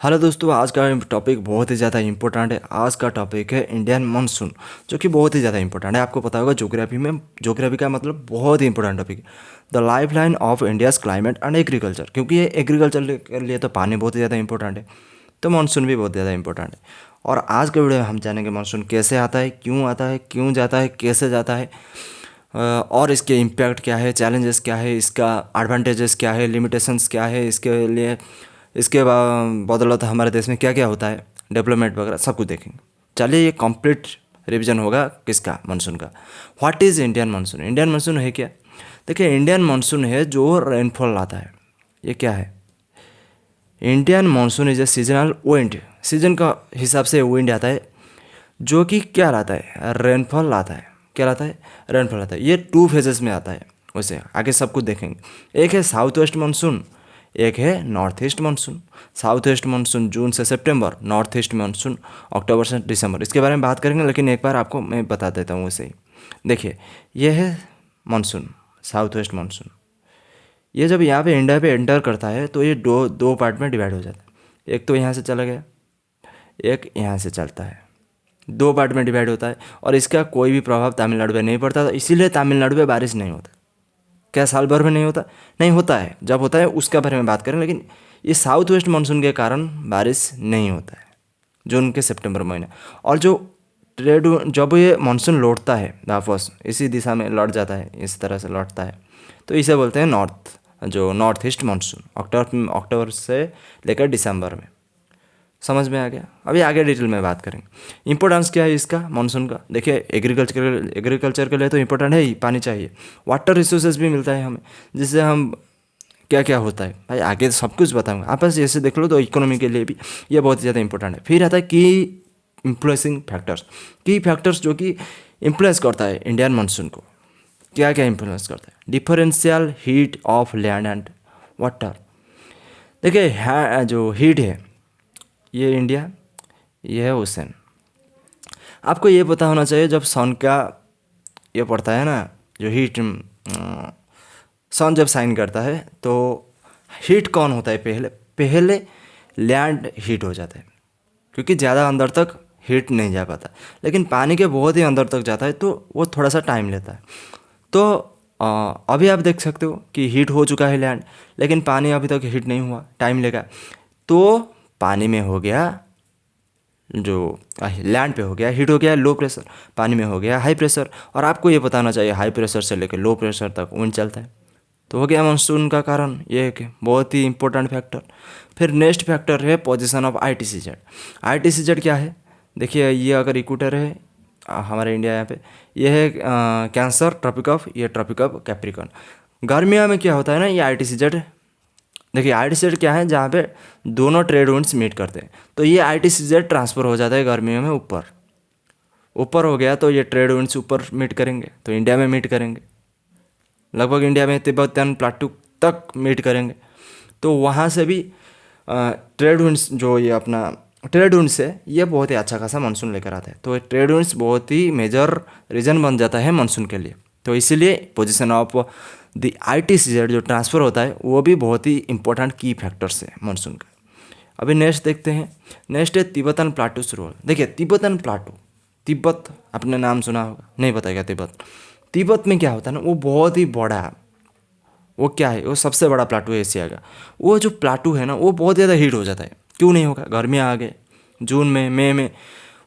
Hello दोस्तों, आज का टॉपिक बहुत ही ज़्यादा इंपॉर्टेंट है। आज का टॉपिक है इंडियन मानसून, जो कि बहुत ही ज़्यादा इंपॉर्टेंट है। आपको पता होगा ज्योग्राफी में, ज्योग्राफी का मतलब बहुत ही इंपॉर्टेंट टॉपिक है। The life line of India's climate and agriculture, क्योंकि ये एग्रीकल्चर के लिए तो पानी बहुत ही ज़्यादा इंपॉर्टेंट है, तो मानसून भी बहुत ज़्यादा इंपॉर्टेंट है। और आज के वीडियो में हम जानेंगे मानसून कैसे आता है, क्यों जाता है, कैसे जाता है, और इसके इम्पैक्ट क्या है, चैलेंजेस क्या है, इसका एडवांटेजेस क्या है, लिमिटेशंस क्या है, इसके लिए इसके बदौलत हमारे देश में क्या क्या होता है, डेवलपमेंट वगैरह सब कुछ देखेंगे। चलिए, ये कंप्लीट रिवीजन होगा किसका, मानसून का। What is Indian monsoon? Indian monsoon है क्या? देखिए, इंडियन मानसून है जो रेनफॉल लाता है। ये क्या है? Indian monsoon is a seasonal wind, season का हिसाब से विंड आता है, जो कि क्या लाता है, रेनफॉल लाता है। क्या लाता है? रेनफॉल लाता है। ये 2 फेजेस में आता है। वैसे आगे सब कुछ देखेंगे। एक है साउथ वेस्ट मानसून, एक है north east monsoon. South west monsoon जून से सितंबर, नॉर्थ ईस्ट मानसून अक्टूबर से दिसंबर। इसके बारे में बात करेंगे, लेकिन एक बार आपको मैं बता देता हूँ वैसे ही। देखिए, ये है मानसून, साउथ वेस्ट मानसून। ये जब यहाँ पे इंडिया पे एंटर करता है तो ये दो दो पार्ट में डिवाइड हो जाता है। एक तो यहाँ से चला गया, एक यहाँ से चलता है। 2 पार्ट में डिवाइड होता है, और इसका कोई भी प्रभाव तमिलनाडु पे नहीं पड़ता, तो इसीलिए तमिलनाडु पे बारिश नहीं होता। क्या साल भर में नहीं होता? नहीं होता है। जब होता है उसके बारे में बात करें, लेकिन ये साउथ वेस्ट मानसून के कारण बारिश नहीं होता है जून के सितंबर महीने। और जो ट्रेड, जब ये मानसून लौटता है वापस इसी दिशा में लौट जाता है, इस तरह से लौटता है, तो इसे बोलते हैं नॉर्थ ईस्ट मानसून। अक्टूबर से लेकर दिसंबर में। समझ में आ गया? अभी आगे डिटेल में बात करेंगे। इंपॉर्टेंस क्या है इसका, मानसून का? देखिए, एग्रीकल्चर के लिए तो इंपॉर्टेंट है ही, पानी चाहिए। वाटर रिसोर्सेज भी मिलता है हमें, जिससे हम क्या क्या होता है भाई आगे सब कुछ बताऊंगा। आप बस ऐसे देख लो तो इकोनॉमी के लिए भी ये बहुत ज़्यादा इंपॉर्टेंट है। फिर आता है की इन्फ्लुएंसिंग फैक्टर्स। की फैक्टर्स जो कि इन्फ्लुएंस करता है इंडियन मानसून को। क्या क्या इन्फ्लुएंस करता है? Differential heat of land and water. देखिए, जो हीट है, ये इंडिया, ये है ओशन। आपको ये पता होना चाहिए, जब सन का ये पड़ता है ना, जो हीट, सन जब साइन करता है तो हीट कौन होता है? पहले पहले लैंड हीट हो जाता है, क्योंकि ज़्यादा अंदर तक हीट नहीं जा पाता। लेकिन पानी के बहुत ही अंदर तक जाता है, तो वो थोड़ा सा टाइम लेता है। तो अभी आप देख सकते हो कि हीट हो चुका है लैंड, लेकिन पानी अभी तक हीट नहीं हुआ, टाइम लेगा। तो पानी में हो गया, जो लैंड पे हो गया हीट, हो गया लो प्रेशर, पानी में हो गया हाई प्रेशर। और आपको ये पता होना चाहिए, हाई प्रेशर से लेकर लो प्रेशर तक विंड चलता है। तो हो गया मानसून का कारण, ये एक बहुत ही इंपॉर्टेंट फैक्टर। फिर नेक्स्ट फैक्टर है पोजीशन ऑफ ITCZ। ITCZ क्या है? देखिए, ये अगर इक्वेटर है हमारे इंडिया यहाँ पे, ये है कैंसर ट्रॉपिक ऑफ, ये ट्रॉपिक ऑफ कैप्रिकॉर्न। गर्मियों में क्या होता है ना, ये ITCZ। देखिए, ITCZ क्या है? जहाँ पे दोनों ट्रेड विंड्स मीट करते हैं, तो ये ITCZ ट्रांसफ़र हो जाता है गर्मियों में ऊपर। ऊपर हो गया तो ये ट्रेड विंड्स ऊपर मीट करेंगे, तो इंडिया में मीट करेंगे, लगभग इंडिया में तिब्बतन प्लाटू तक मीट करेंगे। तो वहाँ से भी ट्रेड विंड्स, जो ये अपना ट्रेड विंड्स है, ये बहुत ही अच्छा खासा मानसून लेकर आता है। तो ट्रेड विंड्स बहुत ही मेजर रीजन बन जाता है मानसून के लिए। तो इसीलिए पोजीशन ऑफ द ITCZ जो ट्रांसफ़र होता है, वो भी बहुत ही इंपॉर्टेंट की फैक्टर्स है मानसून का। अभी नेक्स्ट देखते हैं। नेक्स्ट है तिब्बतन प्लाटूस रोल। देखिए, तिब्बतन प्लाटू, तिब्बत आपने नाम सुना होगा, नहीं पता क्या तिब्बत? तिब्बत में क्या होता है ना, वो बहुत ही बड़ा है। वो क्या है? वो सबसे बड़ा प्लाटू है एशिया का। वो जो प्लाटू है ना, वो बहुत ज़्यादा हीट हो जाता है। क्यों नहीं होगा? गर्मियाँ आ गए, जून में, मई में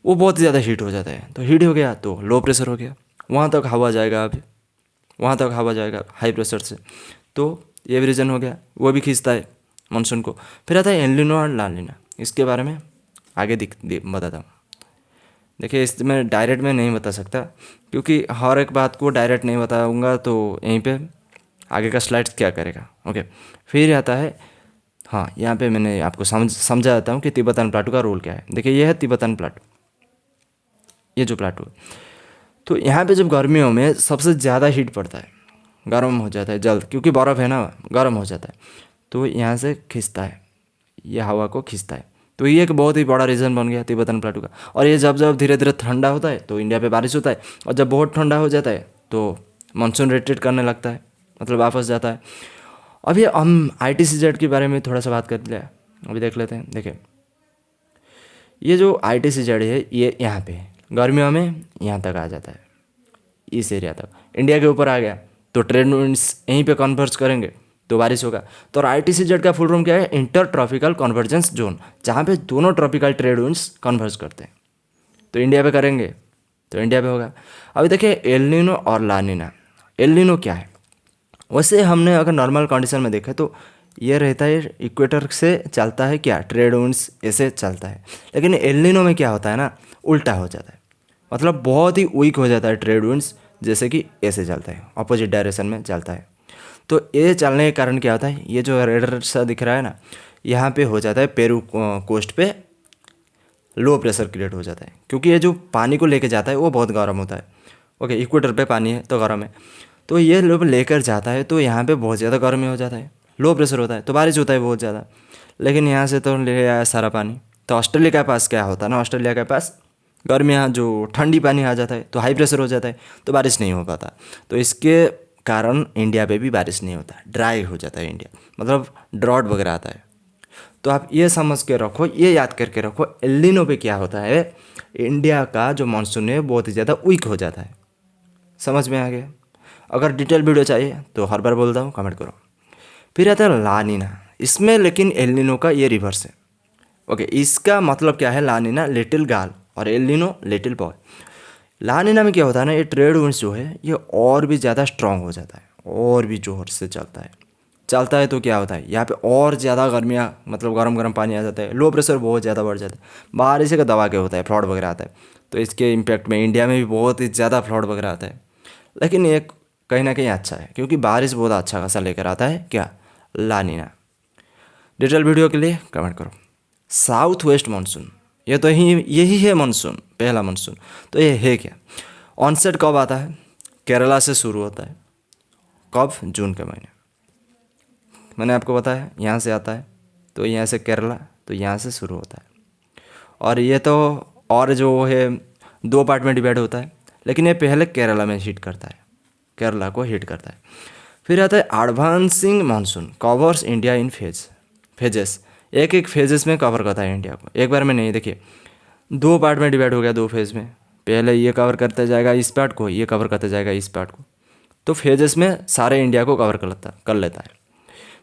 वो बहुत ज़्यादा हीट हो जाता है। तो हीट हो गया तो लो प्रेशर हो गया, वहाँ तक हवा जाएगा, अभी वहाँ तक हवा जाएगा हाई प्रेशर से। तो ये भी रीज़न हो गया, वो भी खींचता है मानसून को। फिर आता है एल निनो और ला निना। इसके बारे में आगे बताता हूँ। देखिए, इसमें डायरेक्ट में नहीं बता सकता, क्योंकि हर एक बात को डायरेक्ट नहीं बताऊँगा तो यहीं पे आगे का स्लाइड्स क्या करेगा। ओके, फिर आता है, हाँ, यहाँ पे मैंने आपको समझा देता हूँ कि तिब्बतन प्लाटू का रोल क्या है। देखिए, ये है तिब्बतन प्लाटू, ये जो प्लाटू है। तो यहाँ पे जब गर्मियों में सबसे ज़्यादा हीट पड़ता है, गर्म हो जाता है जल्द, क्योंकि बर्फ़ है ना, गर्म हो जाता है, तो यहाँ से खींचता है, ये हवा को खींचता है। तो ये एक बहुत ही बड़ा रीज़न बन गया तिब्बतन प्लाटू का। और ये जब जब धीरे धीरे ठंडा होता है तो इंडिया पे बारिश होता है, और जब बहुत ठंडा हो जाता है तो मानसून रिट्रीट करने लगता है, मतलब वापस जाता है। अभी हम ITCZ के बारे में थोड़ा सा बात कर लिया, अभी देख लेते हैं। देखिए, ये जो ITCZ है ये यहाँ पे गर्मियों में यहाँ तक आ जाता है, इस एरिया तक। इंडिया के ऊपर आ गया तो ट्रेड विंड्स यहीं पे कन्वर्ज करेंगे तो बारिश होगा। तो ITCZ का फुल फॉर्म क्या है? इंटर ट्रॉपिकल कन्वर्जेंस जोन, जहाँ पे दोनों ट्रॉपिकल ट्रेड विंड्स कन्वर्ज करते हैं। तो इंडिया पे करेंगे तो इंडिया पे होगा। अभी देखिए एल नीनो और ला नीना। एल नीनो क्या है? वैसे हमने अगर नॉर्मल कंडीशन में देखें तो ये रहता है इक्वेटर से चलता है क्या, ट्रेड विंड्स ऐसे चलता है। लेकिन एल नीनो में क्या होता है ना, उल्टा हो जाता है, मतलब बहुत ही वीक हो जाता है ट्रेड विंड्स, जैसे कि ऐसे चलता है, अपोजिट डायरेक्शन में चलता है। तो ये चलने के कारण क्या होता है, ये जो रेड रेड सा दिख रहा है ना, यहाँ पे हो जाता है पेरू कोस्ट पे लो प्रेशर क्रिएट हो जाता है, क्योंकि ये जो पानी को लेके जाता है वो बहुत गर्म होता है। ओके, इक्वेटर पे पानी है तो गर्म है, तो ये लोग लेकर जाता है तो यहाँ पे बहुत ज़्यादा गर्मी हो जाता है, लो प्रेशर होता है तो बारिश होता है बहुत ज़्यादा। लेकिन यहाँ से तो ले आया सारा पानी, तो ऑस्ट्रेलिया के पास क्या होता है ना, ऑस्ट्रेलिया के पास गर्मी, यहाँ जो ठंडी पानी आ जाता है तो हाई प्रेशर हो जाता है तो बारिश नहीं हो पाता। तो इसके कारण इंडिया पे भी बारिश नहीं होता, ड्राई हो जाता है इंडिया, मतलब ड्रॉट वगैरह आता है। तो आप ये समझ के रखो, ये याद करके रखो, एल नीनो पे क्या होता है, इंडिया का जो मानसून है बहुत ही ज़्यादा वीक हो जाता है। समझ में आ गया? अगर डिटेल वीडियो चाहिए तो हर बार बोलता हूँ, कमेंट करो। फिर आता है ला नीना। इसमें लेकिन एल नीनो का ये रिवर्स है। ओके, इसका मतलब क्या है, ला नीना लिटिल गर्ल और एल नीनो लिटिल बॉय। ला नीना में क्या होता है ना, ये ट्रेड विंड्स जो है ये और भी ज़्यादा स्ट्रांग हो जाता है, और भी जोर से चलता है तो क्या होता है, यहाँ पे और ज़्यादा गर्मियाँ, मतलब गर्म गर्म पानी आ जाता है, लो प्रेशर बहुत ज़्यादा बढ़ जाता है, बारिश का दबा के होता है, फ्लड वगैरह आता है। तो इसके इम्पैक्ट में इंडिया में भी बहुत ही ज़्यादा फ्लड वगैरह आता है। लेकिन ये कहीं ना कहीं अच्छा है, क्योंकि बारिश बहुत अच्छा खासा लेकर आता है क्या, ला नीना। डिटेल वीडियो के लिए कमेंट करो। साउथ वेस्ट मानसून, ये तो यही है मानसून, पहला मानसून। तो ये है क्या, ऑनसेट कब आता है, केरला से शुरू होता है। कब? जून के महीने। मैंने आपको बताया यहाँ से आता है, तो यहाँ से केरला, तो यहाँ से शुरू होता है। और ये तो और जो है 2 पार्ट में डिवाइड होता है, लेकिन ये पहले केरला में हिट करता है, केरला को हिट करता है। फिर आता है advancing monsoon, covers India in phases, एक एक फेजेस में कवर करता है इंडिया को, एक बार में नहीं। देखिए 2 पार्ट में डिवाइड हो गया, 2 फेज में, पहले ये कवर करता जाएगा इस पार्ट को, ये कवर करता जाएगा इस पार्ट को, तो फेजेस में सारे इंडिया को कवर कर लेता है।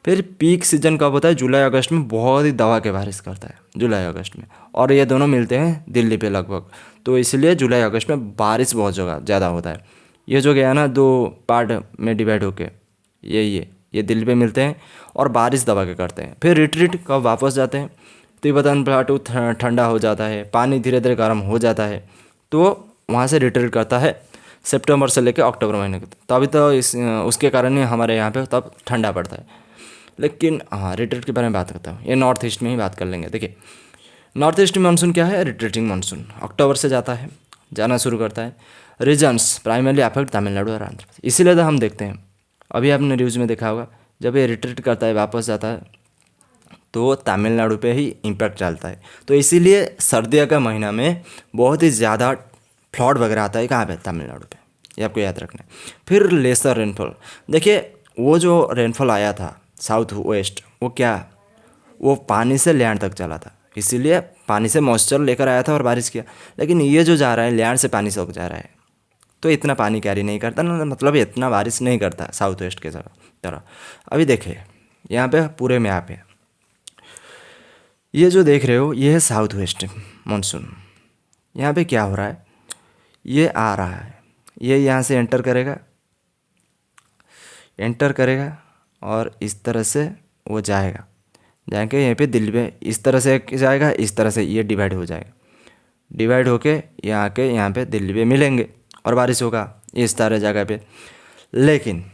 फिर पीक सीजन कब होता है, जुलाई अगस्त में बहुत ही दबा के बारिश करता है, जुलाई अगस्त में, और ये दोनों मिलते हैं दिल्ली पे लगभग, तो इसलिए जुलाई अगस्त में बारिश बहुत जगह ज़्यादा होता है। ये जो गया ना 2 पार्ट में डिवाइड होके, ये दिल्ली पे मिलते हैं और बारिश दबा के करते हैं। फिर रिट्रीट कब वापस जाते हैं, तिब्बतन प्लाटू ठंडा हो जाता है, पानी धीरे धीरे गर्म हो जाता है, तो वहाँ से रिट्रीट करता है सितंबर से लेकर अक्टूबर महीने तक। तभी तो उसके कारण ही हमारे यहाँ पे तब ठंडा पड़ता है। लेकिन हाँ, रिट्रीट के बारे में बात करता हूँ, ये नॉर्थ ईस्ट में ही बात कर लेंगे। देखिए नॉर्थ ईस्ट मानसून क्या है, रिट्रीटिंग मानसून, अक्टूबर से जाना शुरू करता है। रीजन्स प्राइमरली अफेक्ट तमिलनाडु और आंध्र प्रदेश, इसीलिए तो हम देखते हैं, अभी आपने न्यूज़ में देखा होगा, जब ये रिट्रीट करता है वापस जाता है तो तमिलनाडु पे ही इम्पैक्ट डालता है। तो इसीलिए सर्दियों का महीना में बहुत ही ज़्यादा फ्लड वगैरह आता है, कहाँ पे, तमिलनाडु पे, ये आपको याद रखना है। फिर लेसर रेनफॉल, देखिए वो जो रेनफॉल आया था साउथ वेस्ट, वो क्या, वो पानी से लैंड तक चला था, इसीलिए पानी से मॉइस्चर लेकर आया था और बारिश किया। लेकिन ये जो जा रहा है लैंड से पानी तक जा रहा है, तो इतना पानी कैरी नहीं करता ना, मतलब इतना बारिश नहीं करता साउथ वेस्ट के तरह। अभी देखिए यहाँ पे पूरे मैप है, ये जो देख रहे हो ये है साउथ वेस्ट मानसून। यहाँ पे क्या हो रहा है, ये आ रहा है, ये यहाँ से एंटर करेगा और इस तरह से वो जाएंगे यहाँ पे दिल्ली में, इस तरह से जाएगा, इस तरह से ये डिवाइड हो जाएगा, डिवाइड होके यहाँ पे दिल्ली में मिलेंगे और बारिश होगा इस तरह जगह पे। लेकिन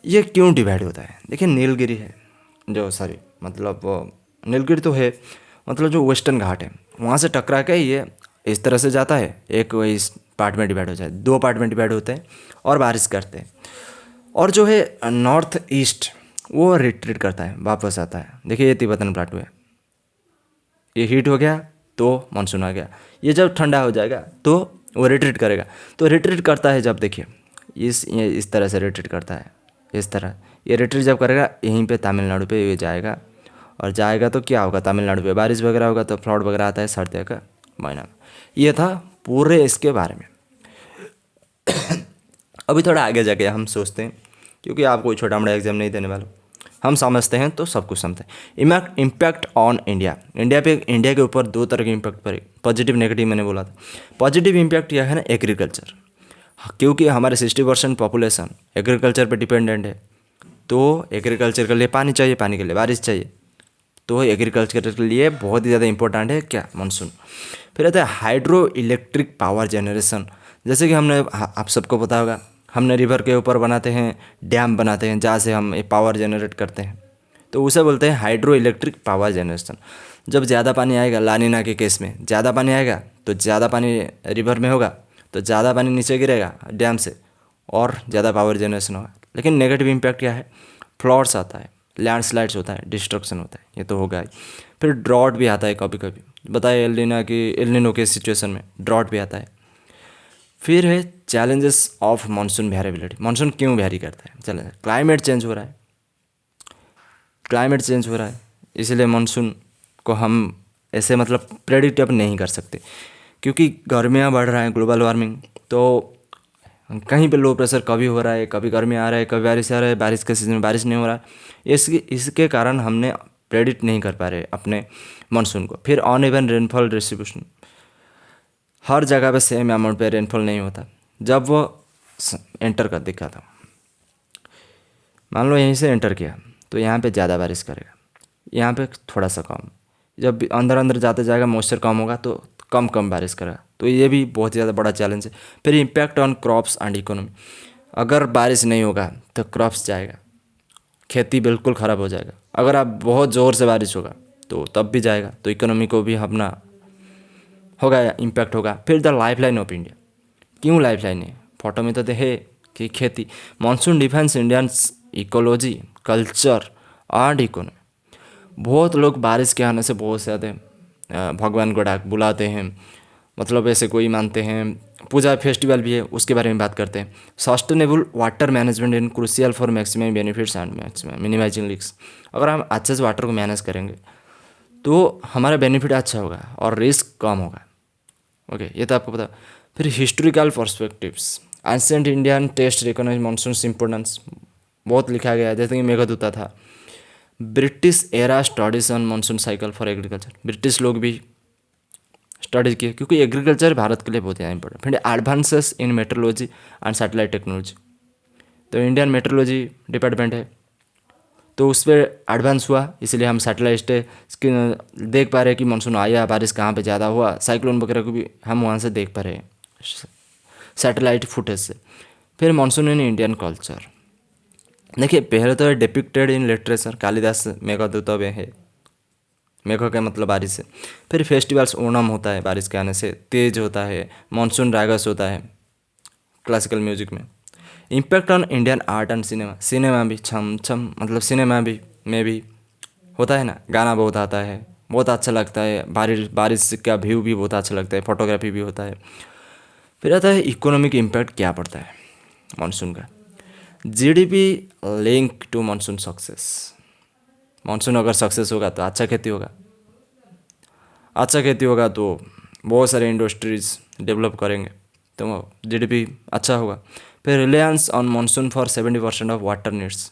ये क्यों डिवाइड होता है, देखिए नीलगिरी है जो, सॉरी मतलब नीलगिरी तो है, मतलब जो वेस्टर्न घाट है वहाँ से टकरा के ये इस तरह से जाता है, एक इस पार्ट में डिवाइड हो जाए, 2 पार्ट में डिवाइड होते हैं और बारिश करते हैं। और जो है नॉर्थ ईस्ट वो रिट्रीट करता है, वापस आता है। देखिए ये तिब्बतन प्लाटू है, ये हीट हो गया तो मानसून आ गया, ये जब ठंडा हो जाएगा तो वो रिट्रीट करेगा। तो रिट्रीट करता है जब, देखिए इस तरह से रिट्रीट करता है, इस तरह ये रिट्रीट जब करेगा यहीं पे तमिलनाडु पे ये जाएगा और जाएगा तो क्या होगा, तमिलनाडु पे बारिश वगैरह होगा तो फ्लड वगैरह आता है सर्दियों का महीना में। ये था पूरे इसके बारे में। अभी थोड़ा आगे जाके हम सोचते हैं, क्योंकि आप कोई छोटा मोटा एग्जाम नहीं देने वाला, हम समझते हैं तो सब कुछ समझते हैं। इम्पैक्ट ऑन इंडिया, इंडिया के ऊपर दो तरह के इम्पैक्ट पड़े, पॉजिटिव नेगेटिव मैंने बोला था। पॉजिटिव इम्पैक्ट यह है ना, एग्रीकल्चर, क्योंकि हमारे 60% पॉपुलेशन एग्रीकल्चर पे डिपेंडेंट है। तो एग्रीकल्चर के लिए पानी चाहिए, पानी के लिए बारिश चाहिए, तो एग्रीकल्चर के लिए बहुत ही ज़्यादा इंपॉर्टेंट है क्या, मानसून। फिर आता है हाइड्रो इलेक्ट्रिक पावर जनरेशन, जैसे कि आप सबको पता होगा, हमने रिवर के ऊपर बनाते हैं, डैम बनाते हैं जहाँ से हम ये पावर जनरेट करते हैं, तो उसे बोलते हैं हाइड्रो इलेक्ट्रिक पावर जनरेशन। जब ज़्यादा पानी आएगा, लानिना के केस में ज़्यादा पानी आएगा तो ज़्यादा पानी रिवर में होगा, तो ज़्यादा पानी नीचे गिरेगा डैम से और ज़्यादा पावर जनरेशन होगा। लेकिन नेगेटिव इम्पैक्ट क्या है, फ्लड्स आता है, लैंडस्लाइड्स होता है, डिस्ट्रक्शन होता है, ये तो होगा ही। फिर ड्रॉट भी आता है कभी कभी, बताइए एल नीनो के सिचुएशन में ड्रॉट भी आता है। फिर है challenges of monsoon variability, monsoon क्यों वेरी करता है, चले, क्लाइमेट चेंज हो रहा है, क्लाइमेट चेंज हो रहा है, इसलिए मानसून को हम ऐसे मतलब प्रेडिक्ट अब नहीं कर सकते, क्योंकि गर्मियाँ बढ़ रहा है, ग्लोबल वार्मिंग, तो कहीं पे लो प्रेशर कभी हो रहा है, कभी गर्मी आ रहा है, कभी बारिश आ रहा है, बारिश के सीजन में बारिश नहीं हो रहा है, इसके कारण हमने प्रेडिक्ट नहीं कर पा रहे अपने मानसून को। फिर अनइवन रेनफॉल डिस्ट्रीब्यूशन, हर जगह पे सेम अमाउंट पे रेनफॉल नहीं होता। जब वो एंटर कर दिखा था, मान लो यहीं से एंटर किया तो यहाँ पे ज़्यादा बारिश करेगा, यहाँ पे थोड़ा सा कम, जब अंदर अंदर जाते जाएगा मॉइस्चर कम होगा तो कम कम बारिश करेगा, तो ये भी बहुत ज़्यादा बड़ा चैलेंज है। फिर impact on crops and economy, अगर बारिश नहीं होगा तो क्रॉप्स जाएगा, खेती बिल्कुल ख़राब हो जाएगा। अगर आप बहुत ज़ोर से बारिश होगा तो तब भी जाएगा, तो इकोनॉमी को भी अपना होगा, इम्पैक्ट होगा। फिर the life line of India, क्यों लाइफ लाइन है, फोटो में तो है कि खेती, monsoon defence Indians ecology, culture and economy. बहुत लोग बारिश के आने से बहुत ज़्यादा भगवान को डाक बुलाते हैं, मतलब ऐसे कोई मानते हैं, पूजा फेस्टिवल भी है, उसके बारे में बात करते हैं। Sustainable water management in crucial for maximum benefits and maximum minimising risk, अगर हम अच्छे से वाटर को मैनेज करेंगे तो हमारा बेनिफिट अच्छा होगा और रिस्क कम होगा। ओके, ये तो आपको पता। फिर historical perspectives, ancient Indian test recognise monsoon importance, बहुत लिखा गया है, जैसे कि मेघदूता था। British era studies on monsoon cycle for agriculture, British लोग भी स्टडी किए, क्योंकि एग्रीकल्चर भारत के लिए बहुत ज़्यादा इंपॉर्टेंट। फिर advances in metrology and satellite technology, तो इंडियन मेट्रोलॉजी डिपार्टमेंट है, तो उस पर एडवांस हुआ, इसलिए हम सैटेलाइट देख पा रहे हैं कि मानसून आया, बारिश कहाँ पे ज़्यादा हुआ, साइक्लोन वगैरह को भी हम वहाँ से देख पा रहे हैं सैटेलाइट फुटेज से। फिर मानसून इन इंडियन कल्चर, देखिए पहले तो है depicted in literature, Kalidas Meghdoot में है, मेघ का मतलब बारिश है। फिर फेस्टिवल्स, ओणम होता है बारिश के आने से, तेज होता है, मानसून रागस होता है क्लासिकल म्यूजिक में। Impact on Indian art and cinema, cinema भी छम छम मतलब सिनेमा भी में भी होता है ना, गाना बहुत आता है, बहुत अच्छा लगता है, बारिश का व्यू भी बहुत अच्छा लगता है, फोटोग्राफी भी होता है। फिर आता है इकोनॉमिक इम्पैक्ट क्या पड़ता है मानसून का, GDP link to monsoon success, monsoon अगर सक्सेस होगा तो अच्छा खेती होगा, अच्छा खेती होगा तो बहुत सारे इंडस्ट्रीज़ डेवलप करेंगे, तो जीडीपी अच्छा होगा। फिर reliance on monsoon for 70% of water needs,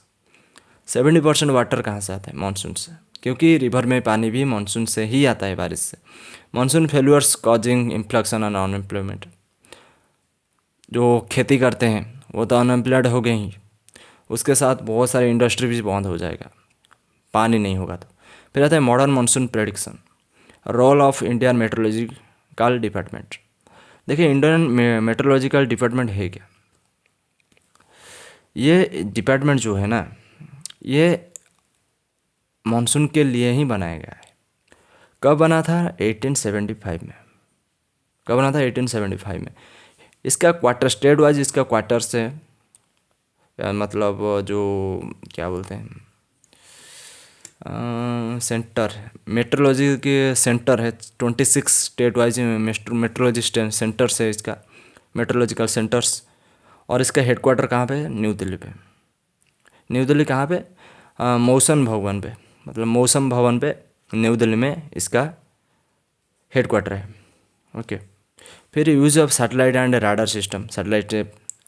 70% water कहाँ से आता है, मानसून से, क्योंकि रिवर में पानी भी मानसून से ही आता है, बारिश से। Monsoon failures causing इन्फ्लक्शन and unemployment, जो खेती करते हैं वो तो अनएम्प्लॉयड हो गए ही, उसके साथ बहुत सारे इंडस्ट्री भी बंद हो जाएगा, पानी नहीं होगा तो। फिर आता है modern monsoon prediction, role of Indian meteorological department. देखिए इंडियन मेट्रोलॉजिकल डिपार्टमेंट है क्या, ये डिपार्टमेंट जो है ना, ये मानसून के लिए ही बनाया गया है। कब बना था, 1875 में, कब बना था, 1875 में। इसका क्वार्टर स्टेट वाइज, इसका क्वार्टर्स है, मतलब जो क्या बोलते हैं, सेंटर, मेट्रोलॉजी के सेंटर है, 26 स्टेट वाइज मेट्रोलॉजी सेंटर्स है इसका, मेट्रोलॉजिकल सेंटर्स। और इसका हेडक्वार्टर कहाँ पे है, न्यू दिल्ली पे। न्यू दिल्ली कहाँ पे, मौसन भवन पे, मतलब मौसम भवन पे न्यू दिल्ली में इसका हेडक्वार्टर है। ओके, फिर use of satellite and radar system, satellite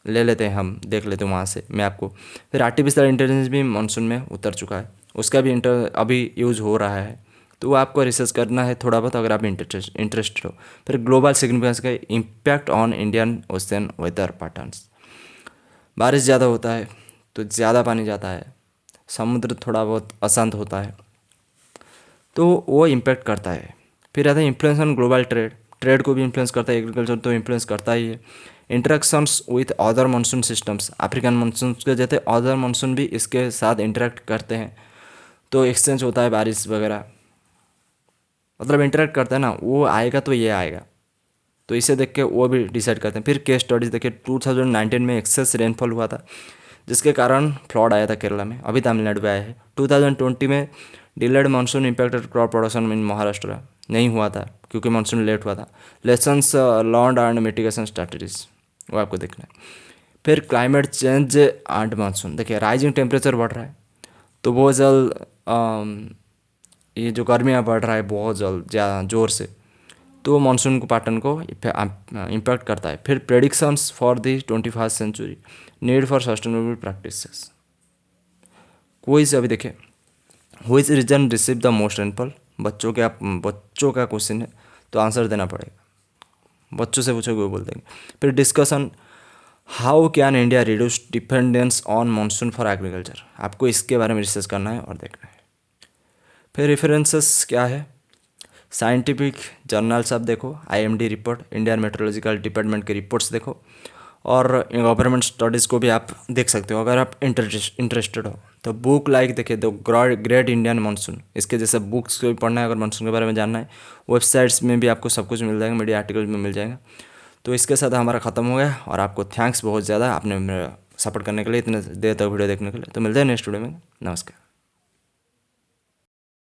ले लेते हैं हम, देख लेते हैं वहाँ से मैं आपको। फिर आर्टिफिशियल इंटेलिजेंस भी मानसून में उतर चुका है, उसका भी अभी यूज़ हो रहा है, तो आपको रिसर्च करना है थोड़ा बहुत अगर आप इंटरेस्टेड हो। फिर ग्लोबल सिग्निफिकेंस का impact on Indian ocean weather patterns, बारिश ज़्यादा होता है तो ज़्यादा पानी जाता है, समुद्र थोड़ा बहुत अशांत होता है तो वो इम्पेक्ट करता है। फिर आता है influence on global trade, trade को भी इन्फ्लुएंस करता है, एग्रीकल्चर तो इन्फ्लुएंस करता ही है। Interactions with other monsoon systems, African monsoon के जैसे अदर मानसून भी इसके साथ इंटरेक्ट करते हैं, तो एक्सचेंज होता है बारिश वगैरह, मतलब इंटरेक्ट करता है ना, वो आएगा तो ये आएगा, तो इसे देख के वो भी डिसाइड करते हैं। फिर केस स्टडीज देखिए, 2019 में एक्सेस रेनफॉल हुआ था जिसके कारण फ्लड आया था केरला में, अभी तमिलनाडु में आया है। 2020 में delayed monsoon impacted crop production in Maharashtra, नहीं हुआ था क्योंकि मानसून लेट हुआ था। Lessons learned and mitigation strategies, वो आपको देखना है। फिर क्लाइमेट चेंज एंड मानसून, देखिए राइजिंग टेम्परेचर बढ़ रहा है तो बहुत जल्द ये जो गर्मियाँ बढ़ रहा है बहुत जल्द ज़्यादा ज़ोर से, तो मानसून को पैटर्न को इम्पैक्ट करता है। फिर predictions for the 21st century, need for sustainable practices, कोई से अभी देखिए which region receive the most rainfall, बच्चों का क्वेश्चन है तो आंसर देना पड़ेगा, बच्चों से पूछोगे वो बोल देंगे। फिर discussion, how can India reduce dependence on monsoon for agriculture, आपको इसके बारे में रिसर्च करना है और देखना है। फिर रेफरेंसेस क्या है, साइंटिफिक जर्नल्स आप देखो, IMD report, Indian meteorological department के रिपोर्ट्स देखो, और गवर्नमेंट स्टडीज़ को भी आप देख सकते हो अगर आप इंटरेस्टेड हो। तो बुक लाइक देखिए द ग्रेट इंडियन मानसून, इसके जैसे बुक्स को भी पढ़ना है अगर मानसून के बारे में जानना है, वेबसाइट्स में भी आपको सब कुछ मिल जाएगा, मीडिया आर्टिकल में मिल जाएगा। तो इसके साथ हमारा ख़त्म हो गया और आपको थैंक्स बहुत ज़्यादा आपने मेरा सपोर्ट करने के लिए, इतने देर तक वीडियो देखने के लिए। तो मिलते हैं नेक्स्ट वीडियो में, नमस्कार।